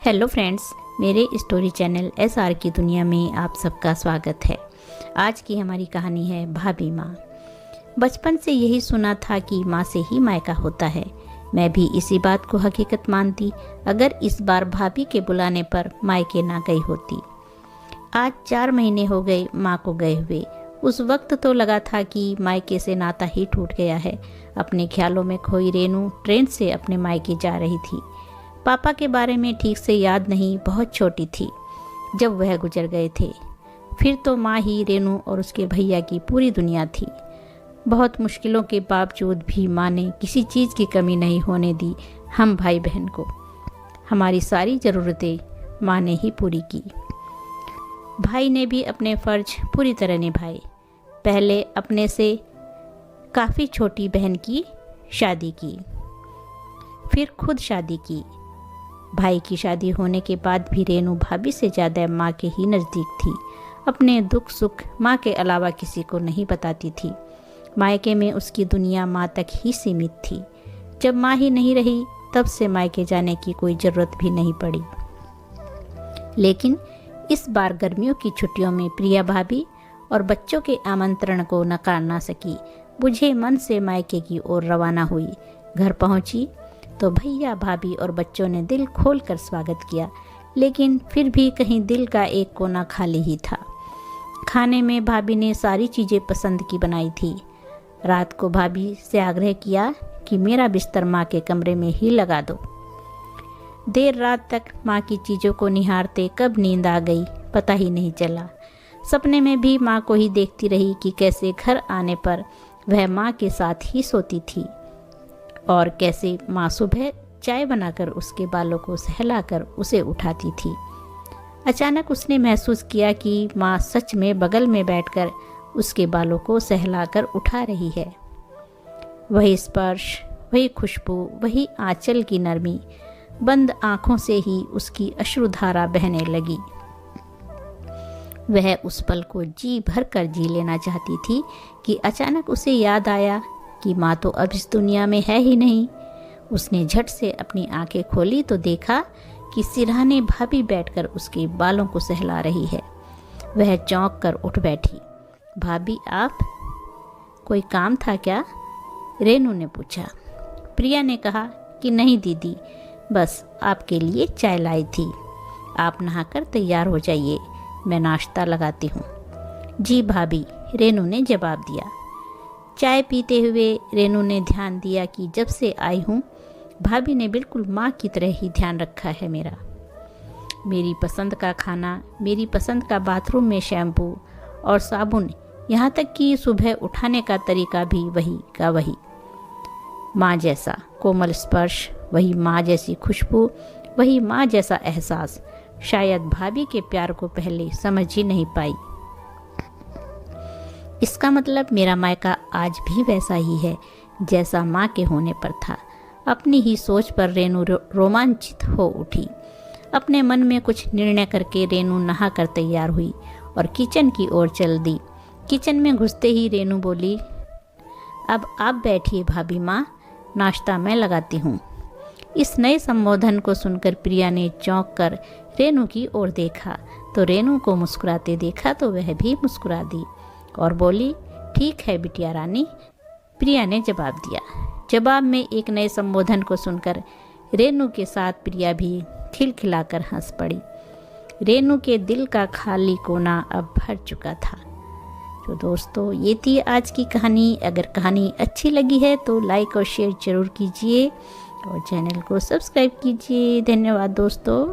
Hello friends, मेरे story channel SR की दुनिया में आप सबका स्वागत है। आज की हमारी कहानी है भाभी माँ। बचपन से यही सुना था कि माँ से ही मायका होता है। मैं भी इसी बात को हकीकत मानती अगर इस बार भाभी के बुलाने पर मायके ना गई होती। आज 4 महीने हो गए माँ को गए हुए। उस वक्त तो लगा था कि मायके से नाता ही टूट गया है। अपने ख्यालों में खोई रेनू ट्रेन से अपने मायके जा रही थी। पापा के बारे में ठीक से याद नहीं, बहुत छोटी थी जब वह गुजर गए थे। फिर तो माँ ही रेनू और उसके भैया की पूरी दुनिया थी। बहुत मुश्किलों के बावजूद भी माँ ने किसी चीज़ की कमी नहीं होने दी हम भाई बहन को। हमारी सारी ज़रूरतें माँ ने ही पूरी की। भाई ने भी अपने फ़र्ज पूरी तरह निभाए। पहले अपने से काफ़ी छोटी बहन की शादी की, फिर खुद शादी की। भाई की शादी होने के बाद भी रेनू भाभी से ज़्यादा माँ के ही नज़दीक थी। अपने दुख सुख माँ के अलावा किसी को नहीं बताती थी। मायके में उसकी दुनिया माँ तक ही सीमित थी। जब माँ ही नहीं रही तब से मायके जाने की कोई ज़रूरत भी नहीं पड़ी। लेकिन इस बार गर्मियों की छुट्टियों में प्रिया भाभी और बच्चों के आमंत्रण को नकार ना सकी। बुझे मन से मायके की ओर रवाना हुई। घर पहुंची तो भैया भाभी और बच्चों ने दिल खोल कर स्वागत किया, लेकिन फिर भी कहीं दिल का एक कोना खाली ही था। खाने में भाभी ने सारी चीज़ें पसंद की बनाई थी। रात को भाभी से आग्रह किया कि मेरा बिस्तर माँ के कमरे में ही लगा दो। देर रात तक माँ की चीज़ों को निहारते कब नींद आ गई पता ही नहीं चला। सपने में भी माँ को ही देखती रही कि कैसे घर आने पर वह माँ के साथ ही सोती थी और कैसे माँ सुबह चाय बनाकर उसके बालों को सहलाकर उसे उठाती थी। अचानक उसने महसूस किया कि माँ सच में बगल में बैठकर उसके बालों को सहलाकर उठा रही है। वही स्पर्श, वही खुशबू, वही आंचल की नरमी। बंद आँखों से ही उसकी अश्रुधारा बहने लगी। वह उस पल को जी भर कर जी लेना चाहती थी कि अचानक उसे याद आया कि माँ तो अब इस दुनिया में है ही नहीं। उसने झट से अपनी आंखें खोली तो देखा कि सिरहाने भाभी बैठकर उसके बालों को सहला रही है। वह चौंक कर उठ बैठी। भाभी आप? कोई काम था क्या? रेनू ने पूछा। प्रिया ने कहा कि नहीं दीदी, बस आपके लिए चाय लाई थी। आप नहाकर तैयार हो जाइए, मैं नाश्ता लगाती हूँ। जी भाभी, रेनू ने जवाब दिया। चाय पीते हुए रेनू ने ध्यान दिया कि जब से आई हूँ भाभी ने बिल्कुल माँ की तरह ही ध्यान रखा है मेरा। मेरी पसंद का खाना, मेरी पसंद का बाथरूम में शैम्पू और साबुन, यहाँ तक कि सुबह उठाने का तरीका भी वही का वही। माँ जैसा कोमल स्पर्श, वही माँ जैसी खुशबू, वही माँ जैसा एहसास। शायद भाभी के प्यार को पहले समझ ही नहीं पाई। इसका मतलब मेरा मायका आज भी वैसा ही है जैसा माँ के होने पर था। अपनी ही सोच पर रेनू रोमांचित हो उठी। अपने मन में कुछ निर्णय करके रेनू नहा कर तैयार हुई और किचन की ओर चल दी। किचन में घुसते ही रेनू बोली, अब आप बैठिए भाभी माँ, नाश्ता मैं लगाती हूँ। इस नए संबोधन को सुनकर प्रिया ने चौंक कर रेनू की ओर देखा तो रेनू को मुस्कुराते देखा तो वह भी मुस्कुरा दी और बोली, ठीक है बिटिया रानी। प्रिया ने जवाब दिया। जवाब में एक नए संबोधन को सुनकर रेनू के साथ प्रिया भी खिलखिलाकर हंस पड़ी। रेनू के दिल का खाली कोना अब भर चुका था। तो दोस्तों, ये थी आज की कहानी। अगर कहानी अच्छी लगी है तो लाइक और शेयर ज़रूर कीजिए और चैनल को सब्सक्राइब कीजिए। धन्यवाद दोस्तों।